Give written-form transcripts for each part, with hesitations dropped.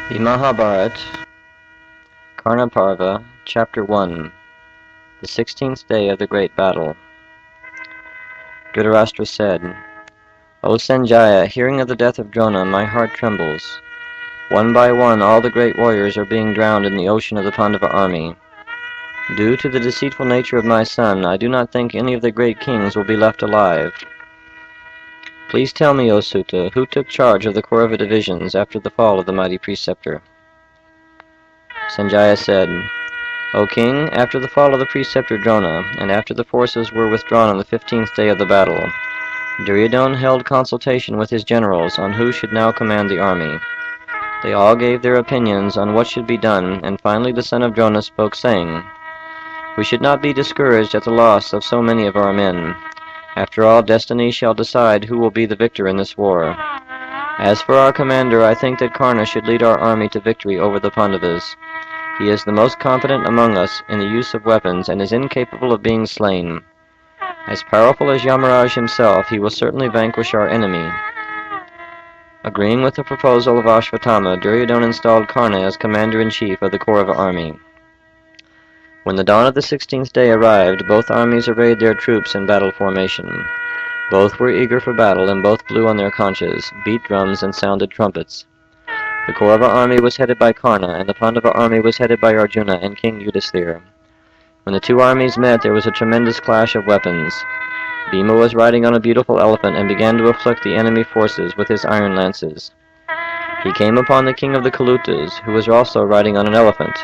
The Mahabharata, Karna Parva, Chapter 1, the 16th day of the great battle. Dhritarashtra said, O Sanjaya, hearing of the death of Drona, my heart trembles. One by one all the great warriors are being drowned in the ocean of the Pandava army. Due to the deceitful nature of my son, I do not think any of the great kings will be left alive. Please tell me, O Sutta, who took charge of the Kaurava divisions after the fall of the mighty preceptor? Sanjaya said, O king, after the fall of the preceptor Drona, and after the forces were withdrawn on the 15th day of the battle, Duryodhana held consultation with his generals on who should now command the army. They all gave their opinions on what should be done, and finally the son of Drona spoke, saying, We should not be discouraged at the loss of so many of our men. After all, destiny shall decide who will be the victor in this war. As for our commander, I think that Karna should lead our army to victory over the Pandavas. He is the most competent among us in the use of weapons, and is incapable of being slain. As powerful as Yamaraj himself, he will certainly vanquish our enemy. Agreeing with the proposal of Ashvatthama, Duryodhana installed Karna as commander-in-chief of the Kaurava army. When the dawn of the 16th day arrived, both armies arrayed their troops in battle formation. Both were eager for battle, and both blew on their conches, beat drums, and sounded trumpets. The Kaurava army was headed by Karna, and the Pandava army was headed by Arjuna and King Yudhisthira. When the two armies met, there was a tremendous clash of weapons. Bhima was riding on a beautiful elephant and began to afflict the enemy forces with his iron lances. He came upon the king of the Kalutas, who was also riding on an elephant.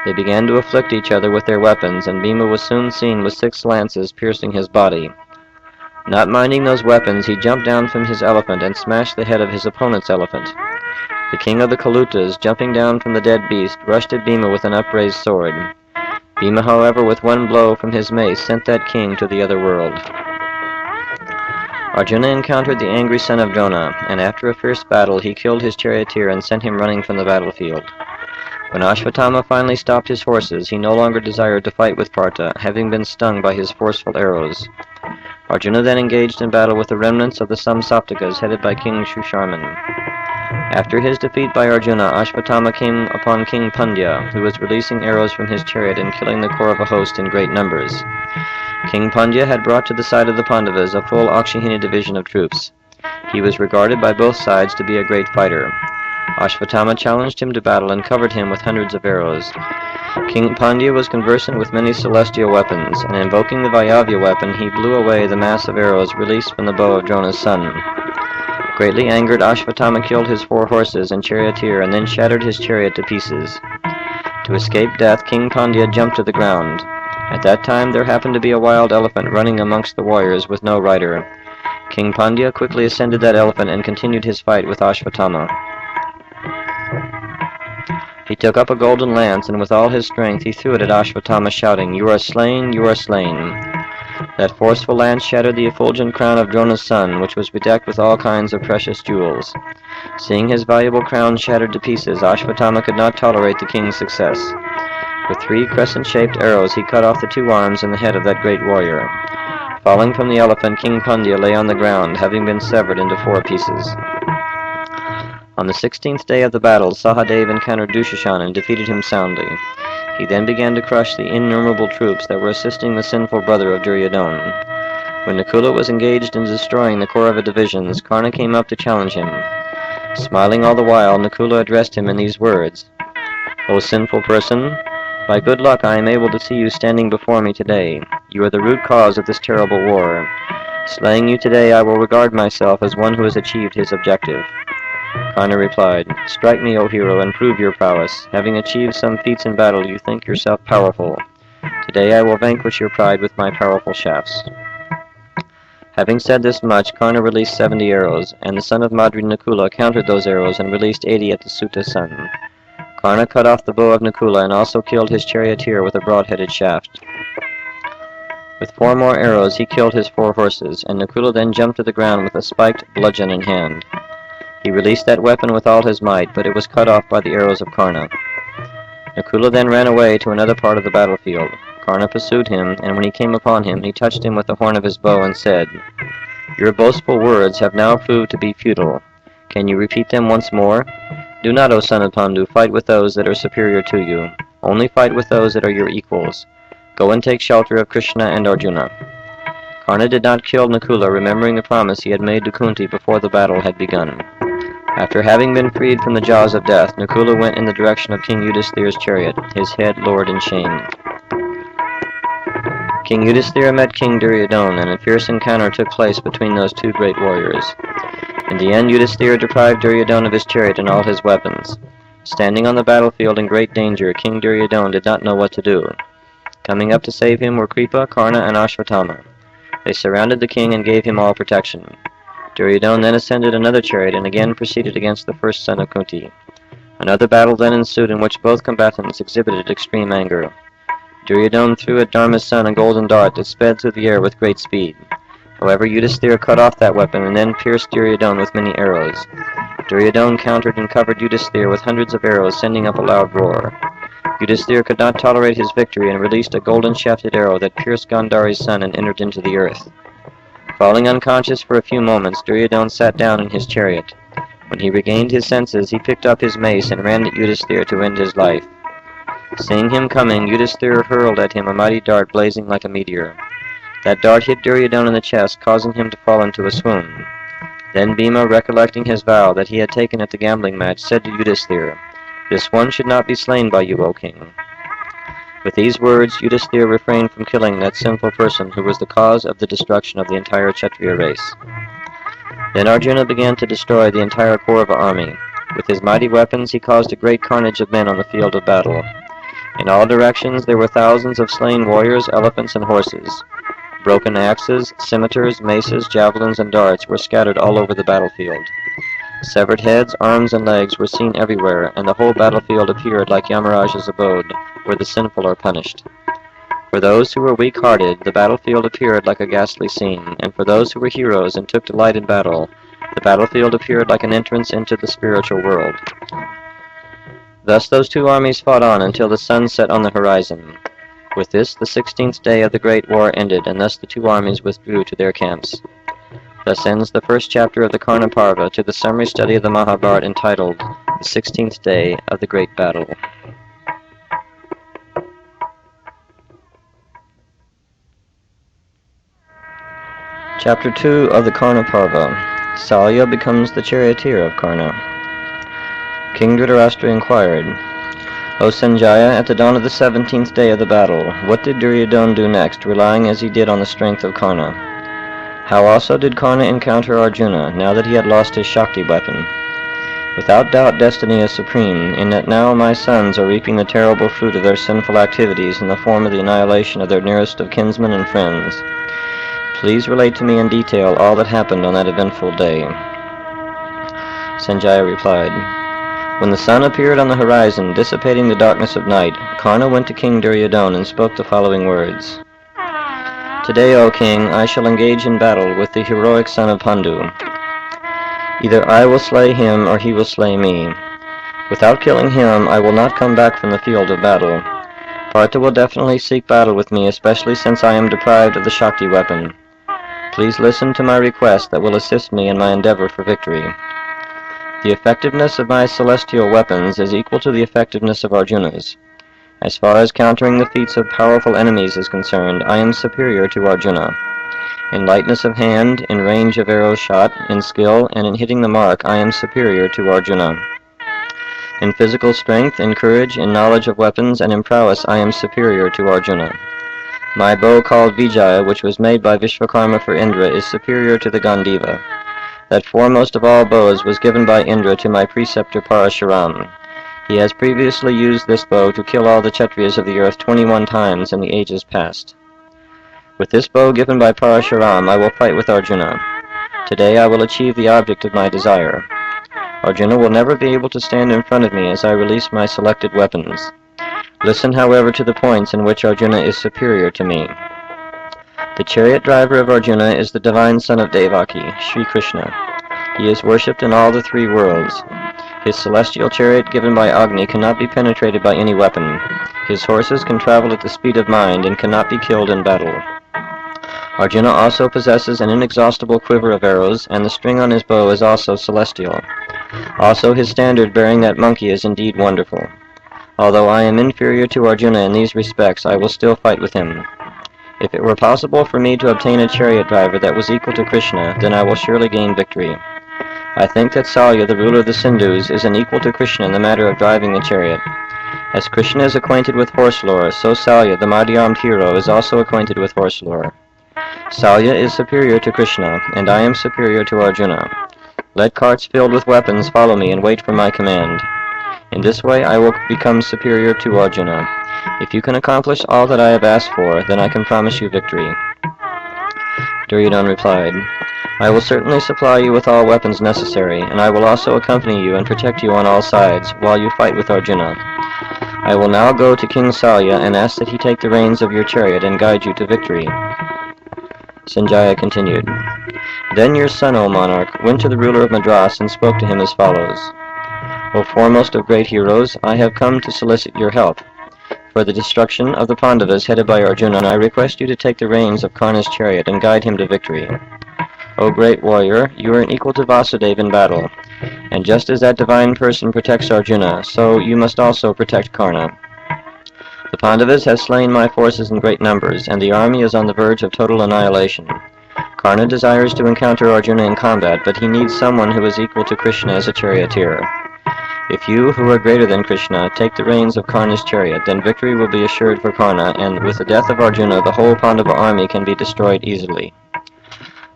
They began to afflict each other with their weapons, and Bhima was soon seen with 6 lances piercing his body. Not minding those weapons, he jumped down from his elephant and smashed the head of his opponent's elephant. The king of the Kalutas, jumping down from the dead beast, rushed at Bhima with an upraised sword. Bhima, however, with one blow from his mace, sent that king to the other world. Arjuna encountered the angry son of Drona, and after a fierce battle he killed his charioteer and sent him running from the battlefield. When Ashvatthama finally stopped his horses, he no longer desired to fight with Partha, having been stung by his forceful arrows. Arjuna then engaged in battle with the remnants of the Samsaptakas headed by King Shusharman. After his defeat by Arjuna, Ashvatthama came upon King Pandya, who was releasing arrows from his chariot and killing the Kaurava host in great numbers. King Pandya had brought to the side of the Pandavas a full Akshahini division of troops. He was regarded by both sides to be a great fighter. Ashvatthama challenged him to battle and covered him with hundreds of arrows. King Pandya was conversant with many celestial weapons, and invoking the Vayavya weapon, he blew away the mass of arrows released from the bow of Drona's son. Greatly angered, Ashvatthama killed his 4 horses and charioteer, and then shattered his chariot to pieces. To escape death, King Pandya jumped to the ground. At that time there happened to be a wild elephant running amongst the warriors with no rider. King Pandya quickly ascended that elephant and continued his fight with Ashvatthama. He took up a golden lance, and with all his strength he threw it at Ashvatthama, shouting, You are slain, you are slain. That forceful lance shattered the effulgent crown of Drona's son, which was bedecked with all kinds of precious jewels. Seeing his valuable crown shattered to pieces, Ashvatthama could not tolerate the king's success. With 3 crescent-shaped arrows he cut off the 2 arms and the head of that great warrior. Falling from the elephant, King Pandya lay on the ground, having been severed into 4 pieces. On the 16th day of the battle, Sahadeva encountered Dushashan and defeated him soundly. He then began to crush the innumerable troops that were assisting the sinful brother of Duryodhana. When Nakula was engaged in destroying the Kaurava divisions, Karna came up to challenge him. Smiling all the while, Nakula addressed him in these words, O sinful person, by good luck I am able to see you standing before me today. You are the root cause of this terrible war. Slaying you today, I will regard myself as one who has achieved his objective. Karna replied, Strike me, O hero, and prove your prowess. Having achieved some feats in battle, you think yourself powerful. Today I will vanquish your pride with my powerful shafts. Having said this much, Karna released 70 arrows, and the son of Madri Nakula countered those arrows and released 80 at the Sutta's son. Karna cut off the bow of Nakula and also killed his charioteer with a broad-headed shaft. With 4 more arrows he killed his 4 horses, and Nakula then jumped to the ground with a spiked bludgeon in hand. He released that weapon with all his might, but it was cut off by the arrows of Karna. Nakula then ran away to another part of the battlefield. Karna pursued him, and when he came upon him, he touched him with the horn of his bow and said, Your boastful words have now proved to be futile. Can you repeat them once more? Do not, O son of Pandu, fight with those that are superior to you. Only fight with those that are your equals. Go and take shelter of Krishna and Arjuna. Karna did not kill Nakula, remembering the promise he had made to Kunti before the battle had begun. After having been freed from the jaws of death, Nakula went in the direction of King Yudhisthira's chariot, his head lowered in shame. King Yudhisthira met King Duryodhana, and a fierce encounter took place between those two great warriors. In the end, Yudhisthira deprived Duryodhana of his chariot and all his weapons. Standing on the battlefield in great danger, King Duryodhana did not know what to do. Coming up to save him were Kripa, Karna, and Ashvatthama. They surrounded the king and gave him all protection. Duryodhana then ascended another chariot and again proceeded against the first son of Kunti. Another battle then ensued in which both combatants exhibited extreme anger. Duryodhana threw at Dharma's son a golden dart that sped through the air with great speed. However, Yudhisthira cut off that weapon and then pierced Duryodhana with many arrows. Duryodhana countered and covered Yudhisthira with hundreds of arrows, sending up a loud roar. Yudhisthira could not tolerate his victory and released a golden-shafted arrow that pierced Gandhari's son and entered into the earth. Falling unconscious for a few moments, Duryodhana sat down in his chariot. When he regained his senses, he picked up his mace and ran at Yudhisthira to end his life. Seeing him coming, Yudhisthira hurled at him a mighty dart blazing like a meteor. That dart hit Duryodhana in the chest, causing him to fall into a swoon. Then Bhima, recollecting his vow that he had taken at the gambling match, said to Yudhisthira, "This one should not be slain by you, O king." With these words, Yudhisthira refrained from killing that sinful person who was the cause of the destruction of the entire Kshatriya race. Then Arjuna began to destroy the entire Kaurava army. With his mighty weapons, he caused a great carnage of men on the field of battle. In all directions there were thousands of slain warriors, elephants, and horses. Broken axes, scimitars, maces, javelins, and darts were scattered all over the battlefield. Severed heads, arms, and legs were seen everywhere, and the whole battlefield appeared like Yamaraja's abode, where the sinful are punished. For those who were weak-hearted, the battlefield appeared like a ghastly scene, and for those who were heroes and took delight in battle, the battlefield appeared like an entrance into the spiritual world. Thus those two armies fought on until the sun set on the horizon. With this, the 16th day of the great war ended, and thus the two armies withdrew to their camps. Thus ends the first chapter of the Karna Parva to the summary study of the Mahabharata entitled The 16th Day of the Great Battle. Chapter 2 of the Karna Parva. Salya becomes the charioteer of Karna. King Dhritarashtra inquired, "O Sanjaya, at the dawn of the 17th day of the battle, what did Duryodhana do next, relying as he did on the strength of Karna? How also did Karna encounter Arjuna, now that he had lost his Shakti weapon? Without doubt destiny is supreme, in that now my sons are reaping the terrible fruit of their sinful activities in the form of the annihilation of their nearest of kinsmen and friends. Please relate to me in detail all that happened on that eventful day." Sanjaya replied, "When the sun appeared on the horizon, dissipating the darkness of night, Karna went to King Duryodhana and spoke the following words. Today, O king, I shall engage in battle with the heroic son of Pandu. Either I will slay him or he will slay me. Without killing him, I will not come back from the field of battle. Partha will definitely seek battle with me, especially since I am deprived of the Shakti weapon. Please listen to my request that will assist me in my endeavor for victory. The effectiveness of my celestial weapons is equal to the effectiveness of Arjuna's. As far as countering the feats of powerful enemies is concerned, I am superior to Arjuna. In lightness of hand, in range of arrow shot, in skill, and in hitting the mark, I am superior to Arjuna. In physical strength, in courage, in knowledge of weapons, and in prowess, I am superior to Arjuna. My bow called Vijaya, which was made by Vishvakarma for Indra, is superior to the Gandiva. That foremost of all bows was given by Indra to my preceptor Parashuram. He has previously used this bow to kill all the Kshatriyas of the earth 21 times in the ages past. With this bow given by Parashuram, I will fight with Arjuna. Today I will achieve the object of my desire. Arjuna will never be able to stand in front of me as I release my selected weapons. Listen, however, to the points in which Arjuna is superior to me. The chariot driver of Arjuna is the divine son of Devaki, Sri Krishna. He is worshipped in all the three worlds. His celestial chariot given by Agni cannot be penetrated by any weapon. His horses can travel at the speed of mind and cannot be killed in battle. Arjuna also possesses an inexhaustible quiver of arrows, and the string on his bow is also celestial. Also his standard bearing that monkey is indeed wonderful. Although I am inferior to Arjuna in these respects, I will still fight with him. If it were possible for me to obtain a chariot driver that was equal to Krishna, then I will surely gain victory. I think that Salya, the ruler of the Sindhus, is an equal to Krishna in the matter of driving the chariot. As Krishna is acquainted with horse lore, so Salya, the mighty-armed hero, is also acquainted with horse lore. Salya is superior to Krishna, and I am superior to Arjuna. Let carts filled with weapons follow me and wait for my command. In this way I will become superior to Arjuna. If you can accomplish all that I have asked for, then I can promise you victory. Duryodhana replied, I will certainly supply you with all weapons necessary, and I will also accompany you and protect you on all sides, while you fight with Arjuna. I will now go to King Salya and ask that he take the reins of your chariot and guide you to victory. Sanjaya continued, Then your son, O monarch, went to the ruler of Madras and spoke to him as follows. O foremost of great heroes, I have come to solicit your help. For the destruction of the Pandavas headed by Arjuna, I request you to take the reins of Karna's chariot and guide him to victory. O great warrior, you are equal to Vyasadeva in battle, and just as that divine person protects Arjuna, so you must also protect Karna. The Pandavas have slain my forces in great numbers, and the army is on the verge of total annihilation. Karna desires to encounter Arjuna in combat, but he needs someone who is equal to Krishna as a charioteer. If you, who are greater than Krishna, take the reins of Karna's chariot, then victory will be assured for Karna, and with the death of Arjuna, the whole Pandava army can be destroyed easily.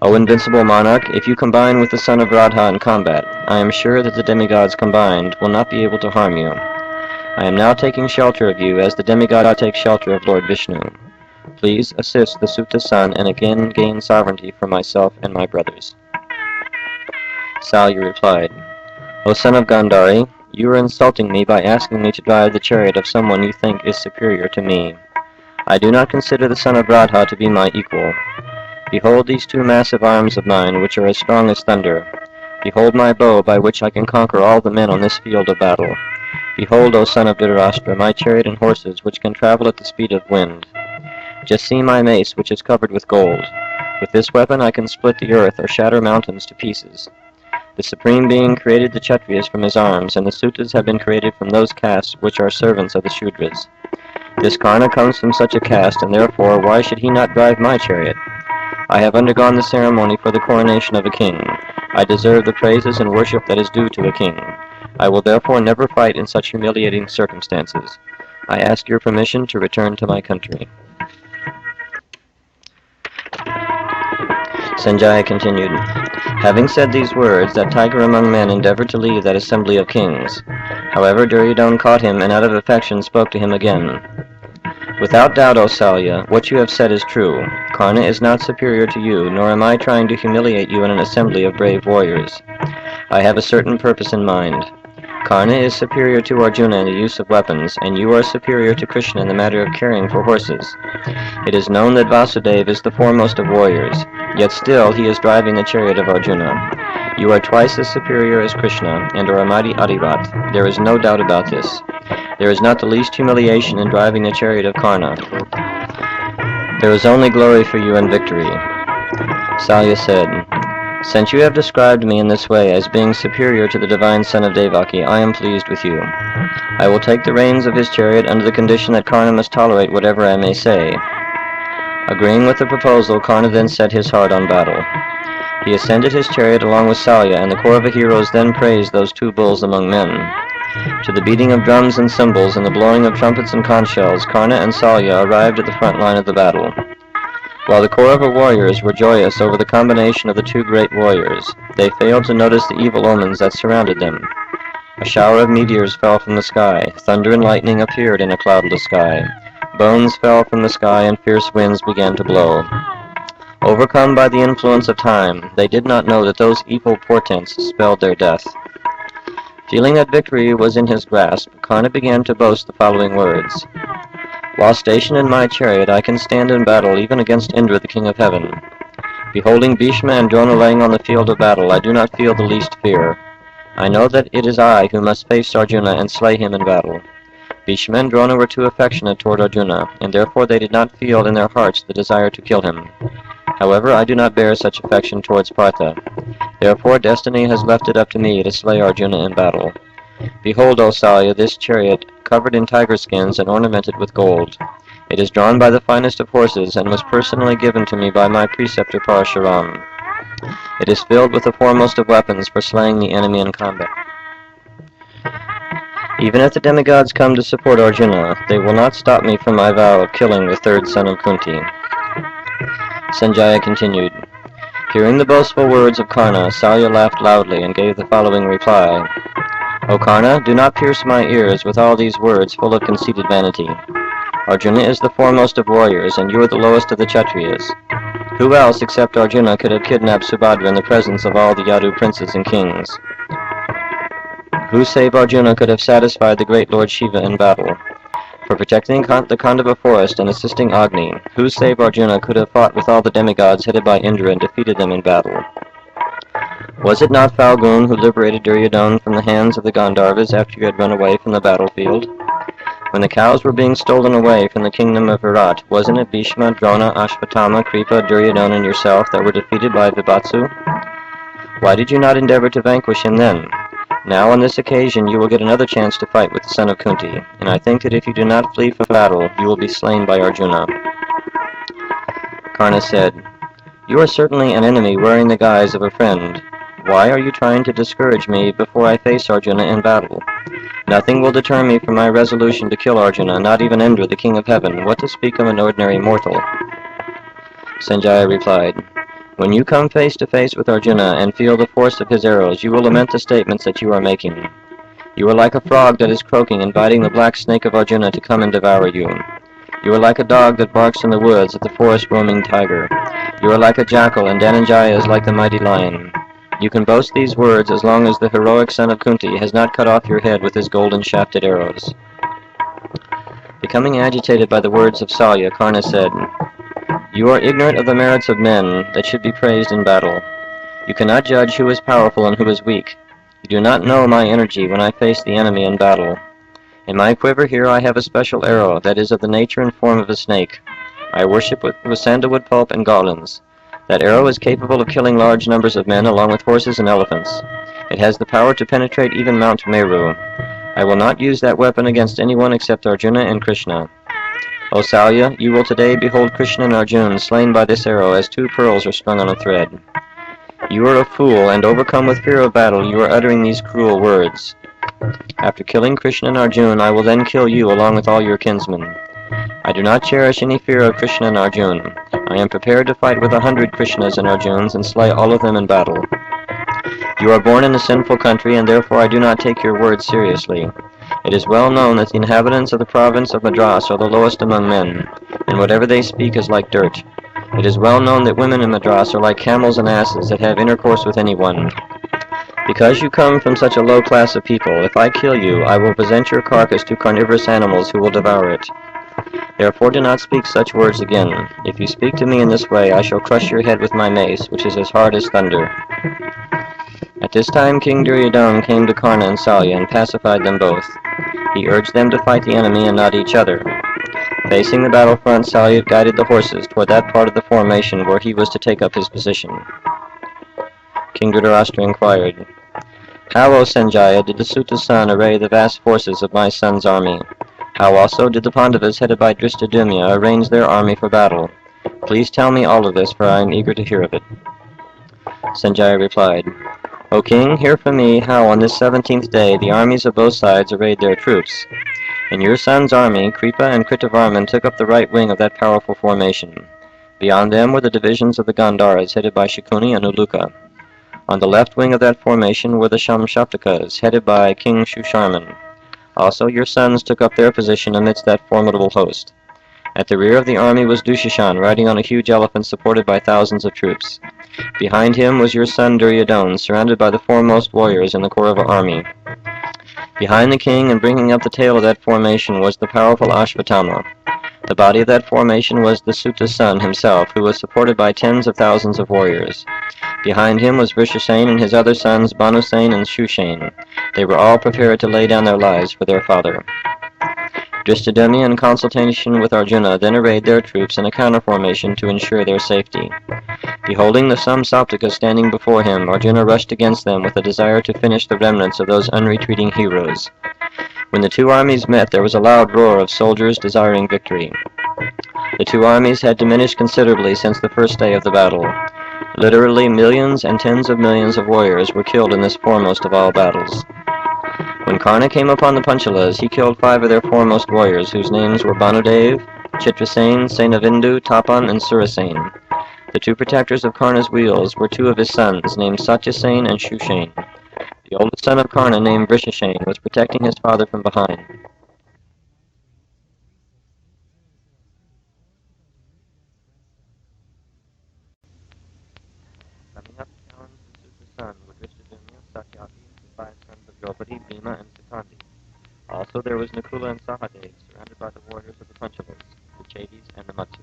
O invincible monarch, if you combine with the son of Radha in combat, I am sure that the demigods combined will not be able to harm you. I am now taking shelter of you, as the demigod takes shelter of Lord Vishnu. Please assist the Suta's son and again gain sovereignty for myself and my brothers. Salya replied, O son of Gandhari, you are insulting me by asking me to drive the chariot of someone you think is superior to me. I do not consider the son of Radha to be my equal. Behold these two massive arms of mine, which are as strong as thunder. Behold my bow, by which I can conquer all the men on this field of battle. Behold, O son of Dhritarashtra, my chariot and horses, which can travel at the speed of wind. Just see my mace, which is covered with gold. With this weapon I can split the earth or shatter mountains to pieces. The Supreme Being created the Kshatriyas from his arms, and the Sutas have been created from those castes which are servants of the Shudras. This Karna comes from such a caste, and therefore why should he not drive my chariot? I have undergone the ceremony for the coronation of a king. I deserve the praises and worship that is due to a king. I will therefore never fight in such humiliating circumstances. I ask your permission to return to my country. Sanjaya continued, Having said these words, that tiger among men endeavored to leave that assembly of kings. However, Duryodhana caught him, and out of affection spoke to him again. Without doubt, O Salya, what you have said is true. Karna is not superior to you, nor am I trying to humiliate you in an assembly of brave warriors. I have a certain purpose in mind. Karna is superior to Arjuna in the use of weapons, and you are superior to Krishna in the matter of caring for horses. It is known that Vyasadeva is the foremost of warriors, yet still he is driving the chariot of Arjuna. You are twice as superior as Krishna, and are a mighty Adirat. There is no doubt about this. There is not the least humiliation in driving the chariot of Karna. There is only glory for you and victory. Salya said, Since you have described me in this way as being superior to the divine son of Devaki, I am pleased with you. I will take the reins of his chariot under the condition that Karna must tolerate whatever I may say. Agreeing with the proposal, Karna then set his heart on battle. He ascended his chariot along with Salya, and the Kaurava heroes then praised those two bulls among men. To the beating of drums and cymbals and the blowing of trumpets and conch shells, Karna and Salya arrived at the front line of the battle. While the Kaurava warriors were joyous over the combination of the two great warriors, they failed to notice the evil omens that surrounded them. A shower of meteors fell from the sky, thunder and lightning appeared in a cloudless sky. Bones fell from the sky and fierce winds began to blow. Overcome by the influence of time, they did not know that those evil portents spelled their death. Feeling that victory was in his grasp, Karna began to boast the following words. While stationed in my chariot, I can stand in battle even against Indra, the king of heaven. Beholding Bhisma and Drona laying on the field of battle, I do not feel the least fear. I know that it is I who must face Arjuna and slay him in battle. Bhisma and Drona were too affectionate toward Arjuna, and therefore they did not feel in their hearts the desire to kill him. However, I do not bear such affection towards Partha. Therefore destiny has left it up to me to slay Arjuna in battle. Behold, O Salya, this chariot, covered in tiger skins and ornamented with gold. It is drawn by the finest of horses, and was personally given to me by my preceptor Parashuram. It is filled with the foremost of weapons for slaying the enemy in combat. Even if the demigods come to support Arjuna, they will not stop me from my vow of killing the third son of Kunti. Sanjaya continued. Hearing the boastful words of Karna, Salya laughed loudly and gave the following reply. O Karna, do not pierce my ears with all these words full of conceited vanity. Arjuna is the foremost of warriors, and you are the lowest of the Kshatriyas. Who else except Arjuna could have kidnapped Subhadra in the presence of all the Yadu princes and kings? Who save Arjuna could have satisfied the great Lord Shiva in battle? For protecting the Khandava forest and assisting Agni, who save Arjuna could have fought with all the demigods headed by Indra and defeated them in battle? Was it not Falgun who liberated Duryodhana from the hands of the Gandharvas after you had run away from the battlefield? When the cows were being stolen away from the kingdom of Virata, wasn't it Bhisma, Drona, Ashvatthama, Kripa, Duryodhana, and yourself that were defeated by Vibhatsu? Why did you not endeavor to vanquish him then? Now on this occasion you will get another chance to fight with the son of Kunti, and I think that if you do not flee from battle, you will be slain by Arjuna. Karna said, You are certainly an enemy wearing the guise of a friend. Why are you trying to discourage me before I face Arjuna in battle? Nothing will deter me from my resolution to kill Arjuna, not even Indra, the king of heaven, what to speak of an ordinary mortal. Sanjaya replied, When you come face to face with Arjuna and feel the force of his arrows, you will lament the statements that you are making. You are like a frog that is croaking, inviting the black snake of Arjuna to come and devour you. You are like a dog that barks in the woods at the forest-roaming tiger. You are like a jackal, and Dhananjaya is like the mighty lion. You can boast these words as long as the heroic son of Kunti has not cut off your head with his golden-shafted arrows. Becoming agitated by the words of Salya, Karna said, You are ignorant of the merits of men that should be praised in battle. You cannot judge who is powerful and who is weak. You do not know my energy when I face the enemy in battle. In my quiver here I have a special arrow that is of the nature and form of a snake. I worship with sandalwood pulp and garlands. That arrow is capable of killing large numbers of men along with horses and elephants. It has the power to penetrate even Mount Meru. I will not use that weapon against anyone except Arjuna and Krishna. O Salya, you will today behold Krishna and Arjuna slain by this arrow as two pearls are strung on a thread. You are a fool, and overcome with fear of battle, you are uttering these cruel words. After killing Krishna and Arjuna, I will then kill you along with all your kinsmen. I do not cherish any fear of Krishna and Arjuna. I am prepared to fight with 100 Krishnas and Arjunas and slay all of them in battle. You are born in a sinful country, and therefore I do not take your words seriously. It is well known that the inhabitants of the province of Madras are the lowest among men, and whatever they speak is like dirt. It is well known that women in Madras are like camels and asses that have intercourse with anyone. Because you come from such a low class of people, if I kill you, I will present your carcass to carnivorous animals who will devour it. Therefore do not speak such words again. If you speak to me in this way, I shall crush your head with my mace, which is as hard as thunder. At this time King Duryodhana came to Karna and Salya and pacified them both. He urged them to fight the enemy and not each other. Facing the battlefront, Salya guided the horses toward that part of the formation where he was to take up his position. King Dhritarashtra inquired, How, O Sanjaya, did the Suta's son array the vast forces of my son's army? How also did the Pandavas headed by Drishtadyumna arrange their army for battle? Please tell me all of this, for I am eager to hear of it. Sanjaya replied, O king, hear from me how on this 17th day the armies of both sides arrayed their troops. In your son's army, Kripa and Kritavarman took up the right wing of that powerful formation. Beyond them were the divisions of the Gandharas headed by Shakuni and Uluka. On the left wing of that formation were the Shamshaptakas headed by King Shusharman. Also your sons took up their position amidst that formidable host. At the rear of the army was Dushishan, riding on a huge elephant supported by thousands of troops. Behind him was your son Duryodhana, surrounded by the foremost warriors in the Kaurava army. Behind the king and bringing up the tail of that formation was the powerful Ashvatthama. The body of that formation was the Suta's son himself, who was supported by tens of thousands of warriors. Behind him was Vrishasen and his other sons Bhanusen and Shushen. They were all prepared to lay down their lives for their father. Drishtadyumna, in consultation with Arjuna, then arrayed their troops in a counter-formation to ensure their safety. Beholding the Samsaptika standing before him, Arjuna rushed against them with a desire to finish the remnants of those unretreating heroes. When the two armies met, there was a loud roar of soldiers desiring victory. The two armies had diminished considerably since the first day of the battle. Literally millions and tens of millions of warriors were killed in this foremost of all battles. When Karna came upon the Panchalas, he killed 5 of their foremost warriors, whose names were Bhanudev, Chitrasen, Senavindu, Tapan, and Surasen. The 2 protectors of Karna's wheels were 2 of his sons, named Satyasen and Shushain. The oldest son of Karna, named Vrishashain, was protecting his father from behind. Coming up to challenge the Sutra's son were Drishtadyumna, Satyaki, the 5 sons of Draupadi, Bhima, and Sakandi. Also there was Nakula and Sahadev, surrounded by the warriors of the Panchalas, the Chedis, and the Matsus.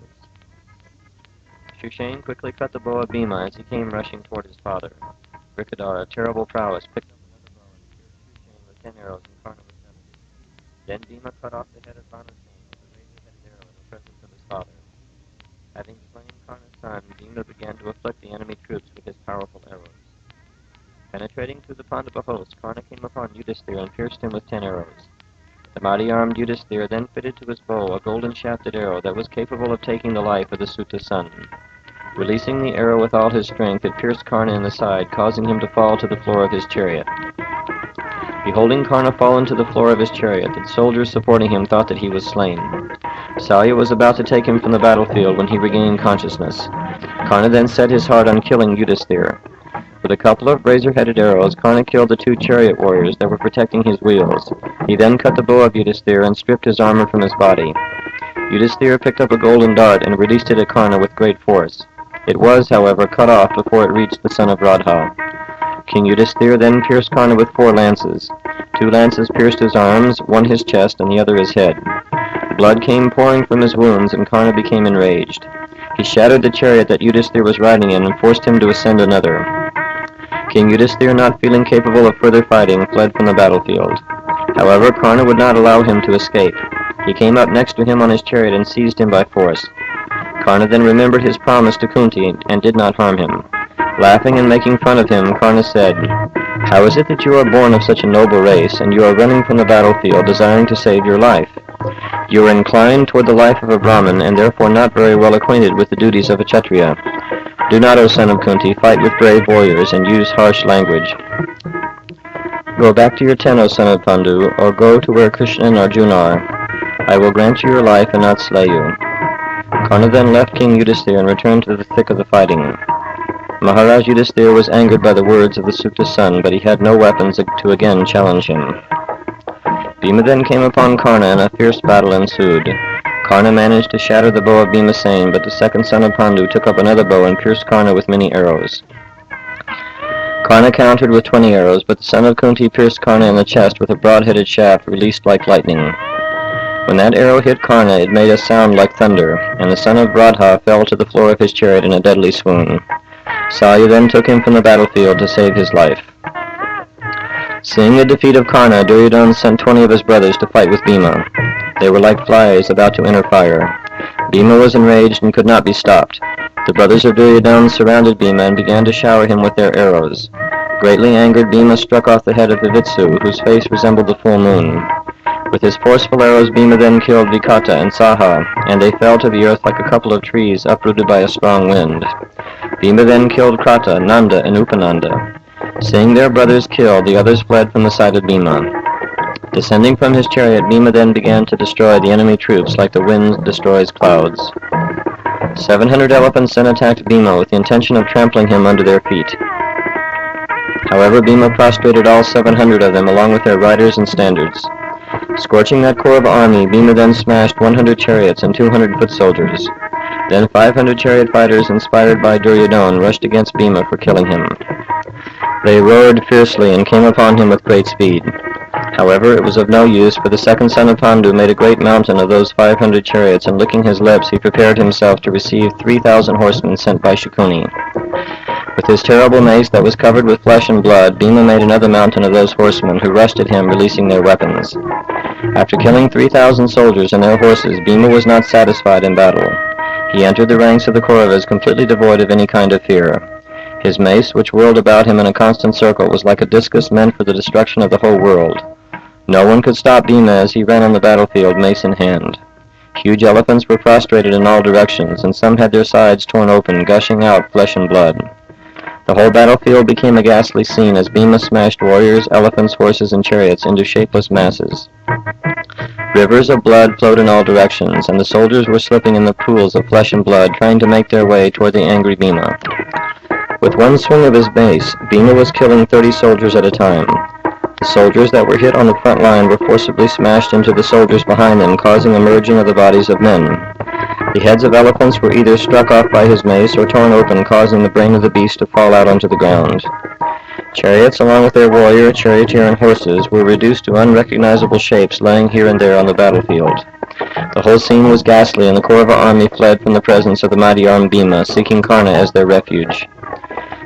Shushain quickly cut the bow of Bhima as he came rushing toward his father. Vrikadara, terrible prowess, picked up another bow and pierced Shushain with 10 arrows and Karna with 70. Then Bhima cut off the head of Bhanusen with a razor-headed arrow in the presence of his father. Having slain Karna's son, Bhima began to afflict the enemy troops with his powerful arrows. Penetrating through the Pandava host, Karna came upon Yudhisthira and pierced him with 10 arrows. The mighty-armed Yudhisthira then fitted to his bow a golden-shafted arrow that was capable of taking the life of the Suta's son. Releasing the arrow with all his strength, it pierced Karna in the side, causing him to fall to the floor of his chariot. Beholding Karna fall into the floor of his chariot, the soldiers supporting him thought that he was slain. Salya was about to take him from the battlefield when he regained consciousness. Karna then set his heart on killing Yudhisthira. With a couple of razor-headed arrows, Karna killed the 2 chariot warriors that were protecting his wheels. He then cut the bow of Yudhisthira and stripped his armor from his body. Yudhisthira picked up a golden dart and released it at Karna with great force. It was, however, cut off before it reached the son of Radha. King Yudhisthira then pierced Karna with 4 lances. 2 lances pierced his arms, one his chest, and the other his head. Blood came pouring from his wounds, and Karna became enraged. He shattered the chariot that Yudhisthira was riding in and forced him to ascend another. King Yudhisthira, not feeling capable of further fighting, fled from the battlefield. However, Karna would not allow him to escape. He came up next to him on his chariot and seized him by force. Karna then remembered his promise to Kunti and did not harm him. Laughing and making fun of him, Karna said, "How is it that you are born of such a noble race, and you are running from the battlefield desiring to save your life? You are inclined toward the life of a Brahmin, and therefore not very well acquainted with the duties of a Kshatriya. Do not, O son of Kunti, fight with brave warriors and use harsh language. Go back to your tent, O son of Pandu, or go to where Krishna and Arjuna are. I will grant you your life and not slay you." Karna then left King Yudhisthira and returned to the thick of the fighting. Maharaj Yudhisthira was angered by the words of the Suta's son, but he had no weapons to again challenge him. Bhima then came upon Karna, and a fierce battle ensued. Karna managed to shatter the bow of Bhimasen, but the second son of Pandu took up another bow and pierced Karna with many arrows. Karna countered with 20 arrows, but the son of Kunti pierced Karna in the chest with a broad-headed shaft released like lightning. When that arrow hit Karna, it made a sound like thunder, and the son of Radha fell to the floor of his chariot in a deadly swoon. Salya then took him from the battlefield to save his life. Seeing the defeat of Karna, Duryodhana sent 20 of his brothers to fight with Bhima. They were like flies about to enter fire. Bhima was enraged and could not be stopped. The brothers of Duryodhana surrounded Bhima and began to shower him with their arrows. Greatly angered, Bhima struck off the head of Vivitsu, whose face resembled the full moon. With his forceful arrows, Bhima then killed Vikata and Saha, and they fell to the earth like a couple of trees uprooted by a strong wind. Bhima then killed Krata, Nanda, and Upananda. Seeing their brothers killed, the others fled from the sight of Bhima. Descending from his chariot, Bhima then began to destroy the enemy troops like the wind destroys clouds. 700 elephants then attacked Bhima with the intention of trampling him under their feet. However, Bhima prostrated all 700 of them along with their riders and standards. Scorching that core of army, Bhima then smashed 100 chariots and 200 foot soldiers. Then 500 chariot fighters inspired by Duryodhana rushed against Bhima for killing him. They roared fiercely and came upon him with great speed. However, it was of no use, for the second son of Pandu made a great mountain of those 500 chariots, and licking his lips, he prepared himself to receive 3,000 horsemen sent by Shukuni. With his terrible mace that was covered with flesh and blood, Bhima made another mountain of those horsemen, who rushed at him, releasing their weapons. After killing 3,000 soldiers and their horses, Bhima was not satisfied in battle. He entered the ranks of the Kauravas completely devoid of any kind of fear. His mace, which whirled about him in a constant circle, was like a discus meant for the destruction of the whole world. No one could stop Bhima as he ran on the battlefield, mace in hand. Huge elephants were prostrated in all directions, and some had their sides torn open, gushing out flesh and blood. The whole battlefield became a ghastly scene as Bhima smashed warriors, elephants, horses, and chariots into shapeless masses. Rivers of blood flowed in all directions, and the soldiers were slipping in the pools of flesh and blood, trying to make their way toward the angry Bhima. With one swing of his mace, Bhima was killing 30 soldiers at a time. The soldiers that were hit on the front line were forcibly smashed into the soldiers behind them, causing a merging of the bodies of men. The heads of elephants were either struck off by his mace or torn open, causing the brain of the beast to fall out onto the ground. Chariots, along with their warrior, charioteer, and horses, were reduced to unrecognizable shapes lying here and there on the battlefield. The whole scene was ghastly, and the Kaurava army fled from the presence of the mighty armed Bhima, seeking Karna as their refuge.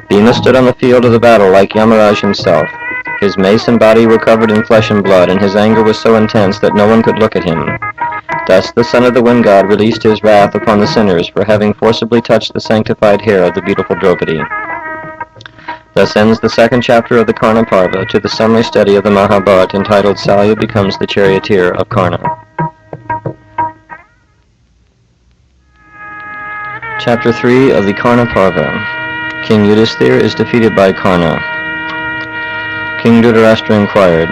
Bhima stood on the field of the battle like Yamaraj himself. His mace and body were covered in flesh and blood, and his anger was so intense that no one could look at him. Thus the son of the wind god released his wrath upon the sinners for having forcibly touched the sanctified hair of the beautiful Draupadi. Thus ends the second chapter of the Karna Parva to the summary study of the Mahabharata entitled Salya Becomes the Charioteer of Karna. Chapter 3 of the Karna Parva. King Yudhisthira is defeated by Karna. King Dhritarashtra inquired,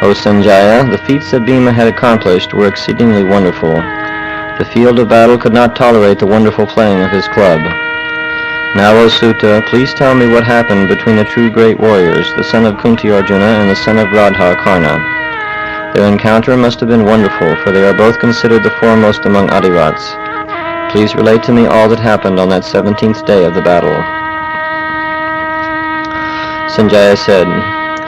"O Sanjaya, the feats that Bhima had accomplished were exceedingly wonderful. The field of battle could not tolerate the wonderful playing of his club. Now, O Sutta, please tell me what happened between the two great warriors, the son of Kunti Arjuna and the son of Radha Karna. Their encounter must have been wonderful, for they are both considered the foremost among Adirats. Please relate to me all that happened on that 17th day of the battle." Sanjaya said,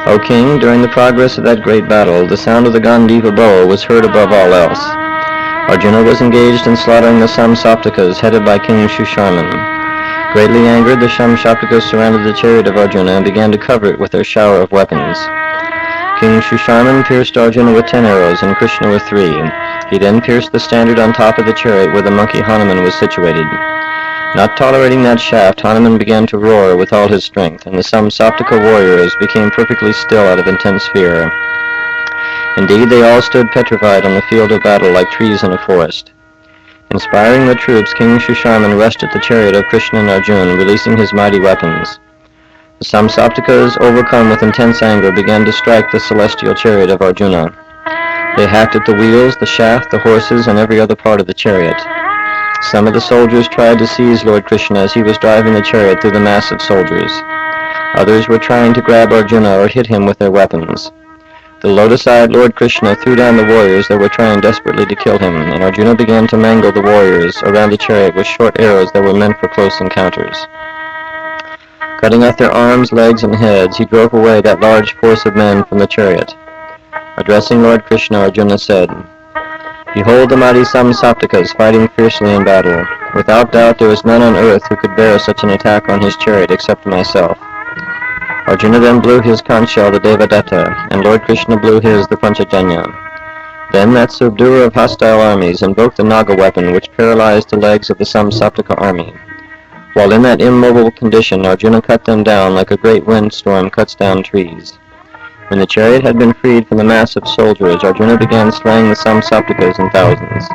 "O king, during the progress of that great battle, the sound of the Gandiva bow was heard above all else. Arjuna was engaged in slaughtering the Samsaptakas, headed by King Shusharman. Greatly angered, the Samsaptakas surrounded the chariot of Arjuna and began to cover it with their shower of weapons. King Shusharman pierced Arjuna with 10 arrows and Krishna with 3. He then pierced the standard on top of the chariot where the monkey Hanuman was situated. Not tolerating that shaft, Hanuman began to roar with all his strength, and the Samsaptaka warriors became perfectly still out of intense fear. Indeed, they all stood petrified on the field of battle like trees in a forest. Inspiring the troops, King Shusharman rushed at the chariot of Krishna and Arjuna, releasing his mighty weapons. The Samsaptakas, overcome with intense anger, began to strike the celestial chariot of Arjuna. They hacked at the wheels, the shaft, the horses, and every other part of the chariot. Some of the soldiers tried to seize Lord Krishna as he was driving the chariot through the mass of soldiers. Others were trying to grab Arjuna or hit him with their weapons. The lotus-eyed Lord Krishna threw down the warriors that were trying desperately to kill him, and Arjuna began to mangle the warriors around the chariot with short arrows that were meant for close encounters. Cutting off their arms, legs, and heads, he drove away that large force of men from the chariot. Addressing Lord Krishna, Arjuna said, "Behold the mighty Samsaptakas fighting fiercely in battle. Without doubt there is none on earth who could bear such an attack on his chariot except myself." Arjuna then blew his conch shell, the Devadatta, and Lord Krishna blew his, the Panchajanya. Then that subduer of hostile armies invoked the Naga weapon, which paralyzed the legs of the Samsaptaka army. While in that immobile condition, Arjuna cut them down like a great windstorm cuts down trees. When the chariot had been freed from the mass of soldiers, Arjuna began slaying the Samsaptakas in thousands.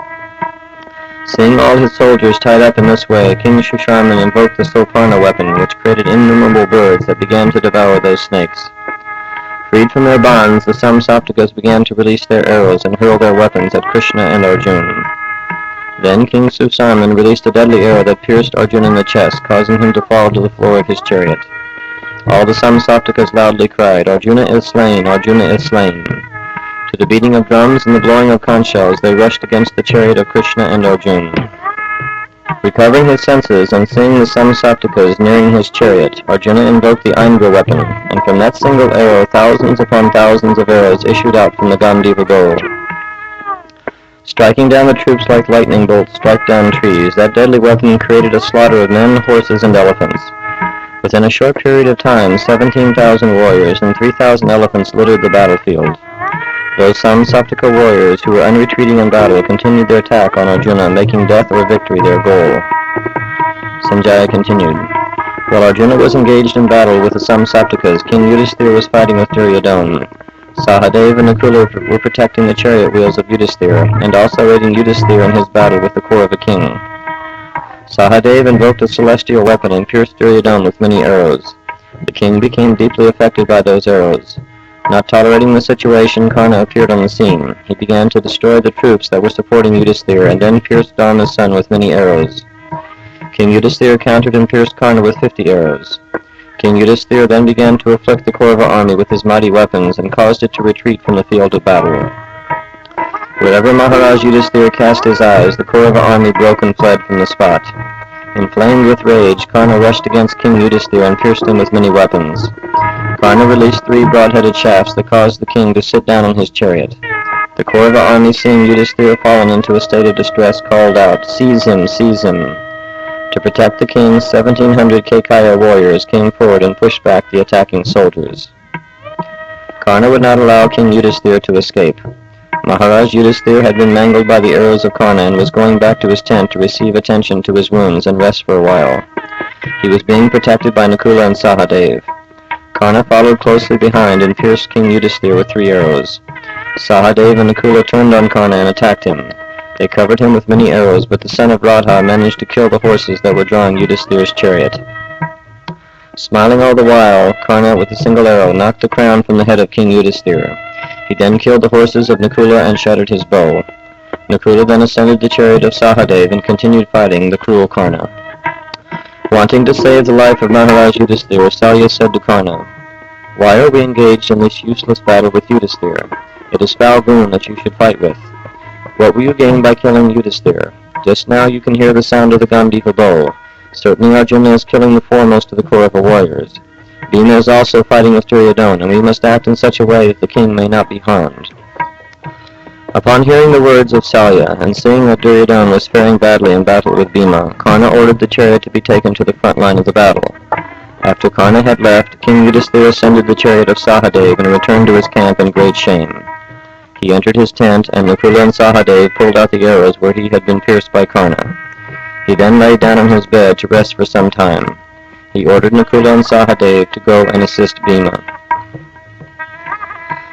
Seeing all his soldiers tied up in this way, King Shusharman invoked the Soparna weapon, which created innumerable birds that began to devour those snakes. Freed from their bonds, the Samsaptakas began to release their arrows and hurl their weapons at Krishna and Arjuna. Then King Shusharman released a deadly arrow that pierced Arjuna in the chest, causing him to fall to the floor of his chariot. All the Samsaptakas loudly cried, "Arjuna is slain! Arjuna is slain!" To the beating of drums and the blowing of conch shells, they rushed against the chariot of Krishna and Arjuna. Recovering his senses and seeing the Samsaptakas nearing his chariot, Arjuna invoked the Indra weapon, and from that single arrow thousands upon thousands of arrows issued out from the Gandiva bow. Striking down the troops like lightning bolts strike down trees, that deadly weapon created a slaughter of men, horses, and elephants. Within a short period of time, 17,000 warriors and 3,000 elephants littered the battlefield. Those Samsaptika warriors who were unretreating in battle continued their attack on Arjuna, making death or victory their goal. Sanjaya continued. While Arjuna was engaged in battle with the Samsaptikas, King Yudhisthira was fighting with Duryodhana. Sahadeva and Nakula were protecting the chariot wheels of Yudhisthira, and also aiding Yudhisthira in his battle with the Kaurava king. Sahadeva invoked a celestial weapon and pierced Duryodhana with many arrows. The king became deeply affected by those arrows. Not tolerating the situation, Karna appeared on the scene. He began to destroy the troops that were supporting Yudhisthira, and then pierced Dharma's son with many arrows. King Yudhisthira countered and pierced Karna with 50 arrows. King Yudhisthira then began to afflict the Kaurava army with his mighty weapons, and caused it to retreat from the field of battle. Wherever Maharaj Yudhisthira cast his eyes, the Kaurava army broke and fled from the spot. Inflamed with rage, Karna rushed against King Yudhisthira and pierced him with many weapons. Karna released 3 broad-headed shafts that caused the king to sit down on his chariot. The Kaurava army, seeing Yudhisthira fallen into a state of distress, called out, "Seize him! Seize him!" To protect the king, 1,700 Kekaya warriors came forward and pushed back the attacking soldiers. Karna would not allow King Yudhisthira to escape. Maharaj Yudhisthira had been mangled by the arrows of Karna and was going back to his tent to receive attention to his wounds and rest for a while. He was being protected by Nakula and Sahadeva. Karna followed closely behind and pierced King Yudhisthira with 3 arrows. Sahadeva and Nakula turned on Karna and attacked him. They covered him with many arrows, but the son of Radha managed to kill the horses that were drawing Yudhisthira's chariot. Smiling all the while, Karna, with a single arrow, knocked the crown from the head of King Yudhisthira. He then killed the horses of Nakula and shattered his bow. Nakula then ascended the chariot of Sahadeva and continued fighting the cruel Karna. Wanting to save the life of Maharaj Yudhisthira, Salya said to Karna, "Why are we engaged in this useless battle with Yudhisthira? It is foul boon that you should fight with. What will you gain by killing Yudhisthira? Just now you can hear the sound of the Gandiva bow. Certainly Arjuna is killing the foremost of the Kaurava warriors. Bhima is also fighting with Duryodhana, and we must act in such a way that the king may not be harmed." Upon hearing the words of Salya, and seeing that Duryodhana was faring badly in battle with Bhima, Karna ordered the chariot to be taken to the front line of the battle. After Karna had left, King Yudhisthira ascended the chariot of Sahadeva and returned to his camp in great shame. He entered his tent, and Nakula and Sahadeva pulled out the arrows where he had been pierced by Karna. He then lay down on his bed to rest for some time. He ordered Nakula and Sahadeva to go and assist Bhima.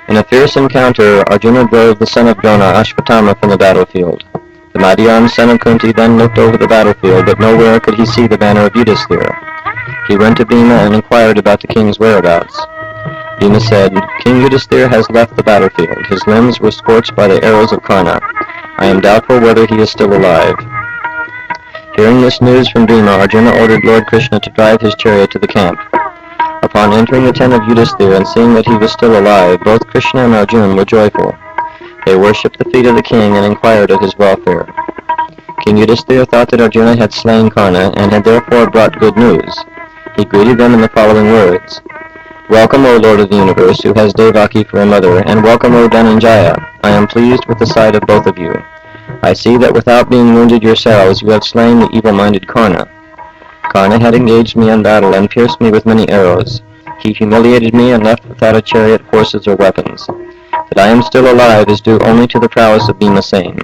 In a fierce encounter, Arjuna drove the son of Drona, Ashvatthama, from the battlefield. The mighty-armed son of Kunti then looked over the battlefield, but nowhere could he see the banner of Yudhisthira. He went to Bhima and inquired about the king's whereabouts. Bhima said, "King Yudhisthira has left the battlefield. His limbs were scorched by the arrows of Karna. I am doubtful whether he is still alive." Hearing this news from Bhima, Arjuna ordered Lord Krishna to drive his chariot to the camp. Upon entering the tent of Yudhisthira and seeing that he was still alive, both Krishna and Arjuna were joyful. They worshipped the feet of the king and inquired of his welfare. King Yudhisthira thought that Arjuna had slain Karna and had therefore brought good news. He greeted them in the following words: "Welcome, O Lord of the universe, who has Devaki for a mother, and welcome, O Dhananjaya. I am pleased with the sight of both of you. I see that without being wounded yourselves, you have slain the evil-minded Karna. Karna had engaged me in battle and pierced me with many arrows. He humiliated me and left without a chariot, horses, or weapons. That I am still alive is due only to the prowess of Bhimasena.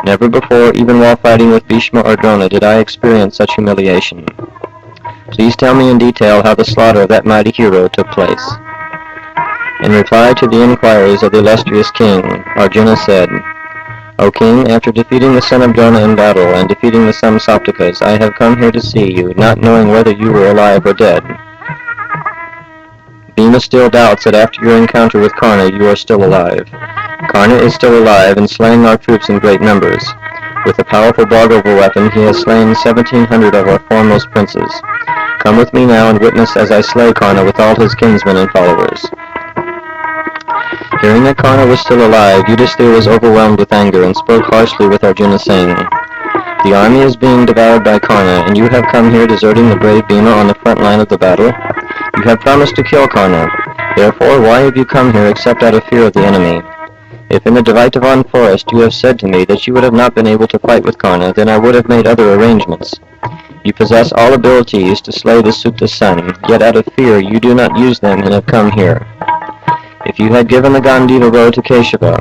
Never before, even while fighting with Bhishma or Drona, did I experience such humiliation. Please tell me in detail how the slaughter of that mighty hero took place." In reply to the inquiries of the illustrious king, Arjuna said, "O king, after defeating the son of Drona in battle and defeating the Samsaptikas, I have come here to see you, not knowing whether you were alive or dead. Bhima still doubts that after your encounter with Karna you are still alive. Karna is still alive and slaying our troops in great numbers. With a powerful Bhargava weapon he has slain 1,700 of our foremost princes. Come with me now and witness as I slay Karna with all his kinsmen and followers." Hearing that Karna was still alive, Yudhisthira was overwhelmed with anger and spoke harshly with Arjuna, saying, "The army is being devoured by Karna, and you have come here deserting the brave Bhima on the front line of the battle? You have promised to kill Karna. Therefore, why have you come here except out of fear of the enemy? If in the Dvaitavan forest you have said to me that you would have not been able to fight with Karna, then I would have made other arrangements. You possess all abilities to slay the Suta's son, yet out of fear you do not use them and have come here. If you had given the Gandiva bow to Keshava,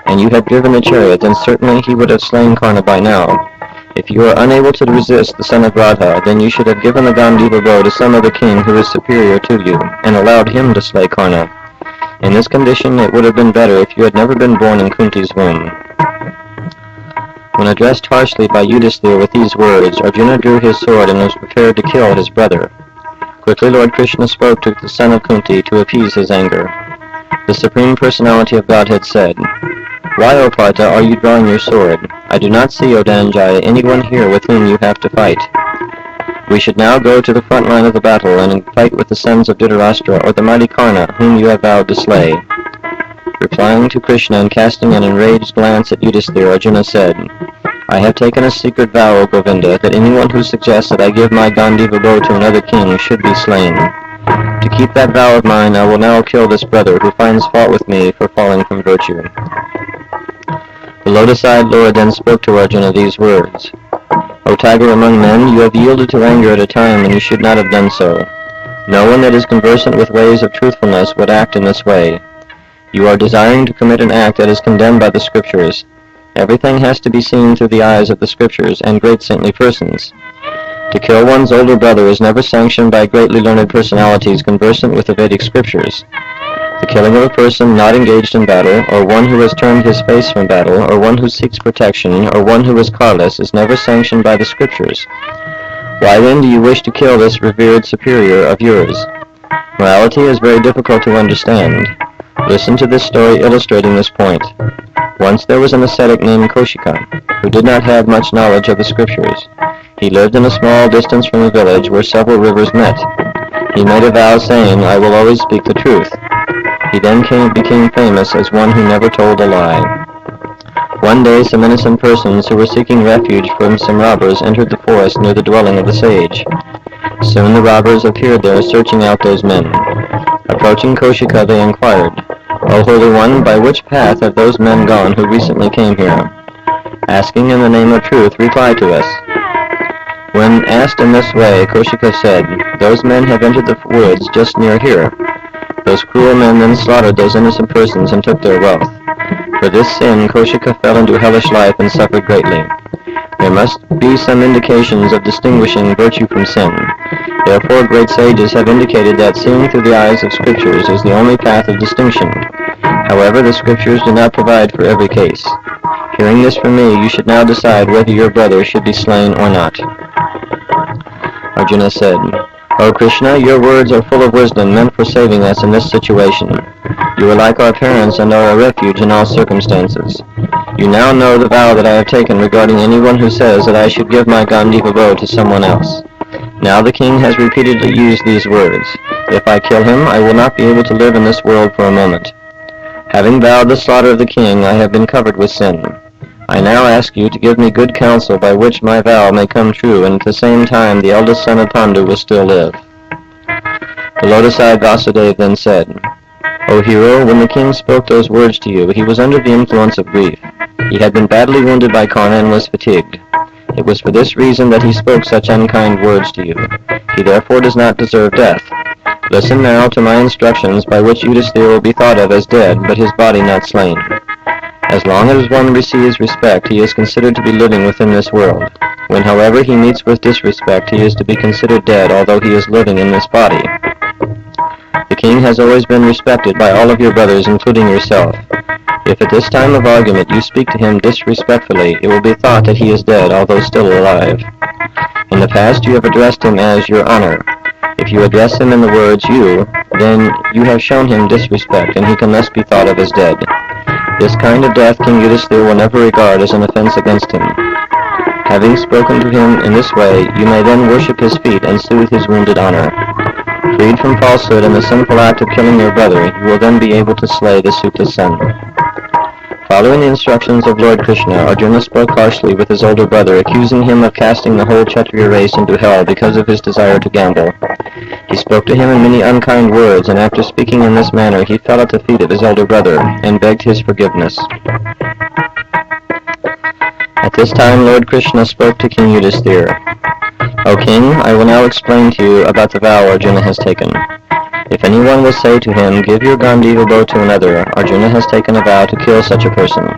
and you had driven the chariot, then certainly he would have slain Karna by now. If you are unable to resist the son of Radha, then you should have given the Gandiva bow to some other king who is superior to you, and allowed him to slay Karna. In this condition, it would have been better if you had never been born in Kunti's womb. When addressed harshly by Yudhisthira with these words, Arjuna drew his sword and was prepared to kill his brother. Quickly Lord Krishna spoke to the son of Kunti to appease his anger. The Supreme Personality of Godhead said, "Why, O Partha, are you drawing your sword? I do not see, O Dhananjaya, anyone here with whom you have to fight. We should now go to the front line of the battle and fight with the sons of Dhritarashtra or the mighty Karna, whom you have vowed to slay." Replying to Krishna and casting an enraged glance at Yudhisthira, Arjuna said, "I have taken a secret vow, O Govinda, that anyone who suggests that I give my Gandiva bow to another king should be slain. To keep that vow of mine, I will now kill this brother who finds fault with me for falling from virtue." The lotus-eyed Lord then spoke to Arjuna these words, "O tiger among men, you have yielded to anger at a time when you should not have done so. No one that is conversant with ways of truthfulness would act in this way. You are desiring to commit an act that is condemned by the Scriptures. Everything has to be seen through the eyes of the Scriptures and great saintly persons. To kill one's older brother is never sanctioned by greatly learned personalities conversant with the Vedic Scriptures. The killing of a person not engaged in battle, or one who has turned his face from battle, or one who seeks protection, or one who is carless, is never sanctioned by the Scriptures. Why then do you wish to kill this revered superior of yours? Morality is very difficult to understand. Listen to this story illustrating this point. Once there was an ascetic named Kaushika, who did not have much knowledge of the Scriptures. He lived in a small distance from a village where several rivers met. He made a vow saying, "I will always speak the truth." He then became famous as one who never told a lie. One day some innocent persons who were seeking refuge from some robbers entered the forest near the dwelling of the sage. Soon the robbers appeared there searching out those men. Approaching Kaushika, they inquired, "O Holy One, by which path have those men gone who recently came here? Asking in the name of truth, reply to us." When asked in this way, Kaushika said, "Those men have entered the woods just near here." Those cruel men then slaughtered those innocent persons and took their wealth. For this sin, Kaushika fell into hellish life and suffered greatly. There must be some indications of distinguishing virtue from sin. Therefore, great sages have indicated that seeing through the eyes of Scriptures is the only path of distinction. However, the Scriptures do not provide for every case. Hearing this from me, you should now decide whether your brother should be slain or not. Arjuna said, "O Krishna, your words are full of wisdom meant for saving us in this situation. You are like our parents and are a refuge in all circumstances. You now know the vow that I have taken regarding anyone who says that I should give my Gandiva bow to someone else. Now the king has repeatedly used these words. If I kill him, I will not be able to live in this world for a moment. Having vowed the slaughter of the king, I have been covered with sin. I now ask you to give me good counsel by which my vow may come true, and at the same time the eldest son of Pandu will still live." The lotus-eyed Vyasadeva then said, "O hero, when the king spoke those words to you, he was under the influence of grief. He had been badly wounded by Karna and was fatigued. It was for this reason that he spoke such unkind words to you. He therefore does not deserve death. Listen now to my instructions by which Yudhisthira will be thought of as dead, but his body not slain. As long as one receives respect, he is considered to be living within this world. When, however, he meets with disrespect, he is to be considered dead, although he is living in this body. The king has always been respected by all of your brothers, including yourself. If at this time of argument you speak to him disrespectfully, it will be thought that he is dead, although still alive. In the past you have addressed him as your honor. If you address him in the words you, then you have shown him disrespect, and he can thus be thought of as dead. This kind of death King Yudhisthira will never regard as an offense against him. Having spoken to him in this way, you may then worship his feet and soothe his wounded honor. Freed from falsehood and the sinful act of killing your brother, you will then be able to slay the Suta's son." Following the instructions of Lord Krishna, Arjuna spoke harshly with his older brother, accusing him of casting the whole Kshatriya race into hell because of his desire to gamble. He spoke to him in many unkind words, and after speaking in this manner, he fell at the feet of his elder brother and begged his forgiveness. At this time, Lord Krishna spoke to King Yudhisthira. "O king, I will now explain to you about the vow Arjuna has taken. If anyone will say to him, "Give your Gandiva bow to another," Arjuna has taken a vow to kill such a person.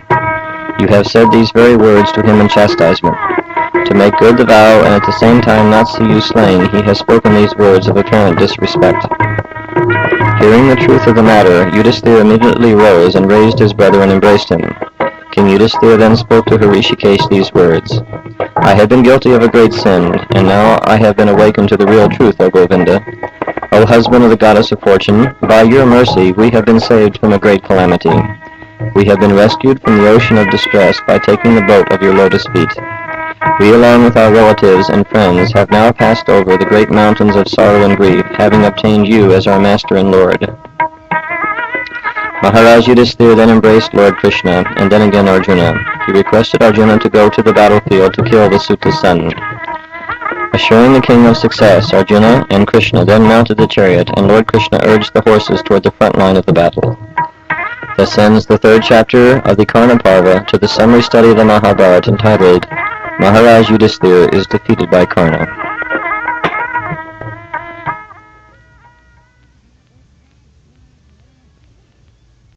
You have said these very words to him in chastisement. To make good the vow and at the same time not see you slain, he has spoken these words of apparent disrespect. Hearing the truth of the matter, Yudhisthira immediately rose and raised his brother and embraced him. King Yudhisthira then spoke to Hrishikesh these words: "I have been guilty of a great sin, and now I have been awakened to the real truth, O Govinda. O husband of the goddess of fortune, by your mercy we have been saved from a great calamity. We have been rescued from the ocean of distress by taking the boat of your lotus feet. We, along with our relatives and friends, have now passed over the great mountains of sorrow and grief, having obtained you as our master and lord." Maharaj Yudhisthira then embraced Lord Krishna, and then again Arjuna. He requested Arjuna to go to the battlefield to kill Vasuta's son. Assuring the king of success, Arjuna and Krishna then mounted the chariot, and Lord Krishna urged the horses toward the front line of the battle. Thus ends the third chapter of the Karna Parva to the summary study of the Mahabharata entitled Maharaj Yudhisthira is defeated by Karna.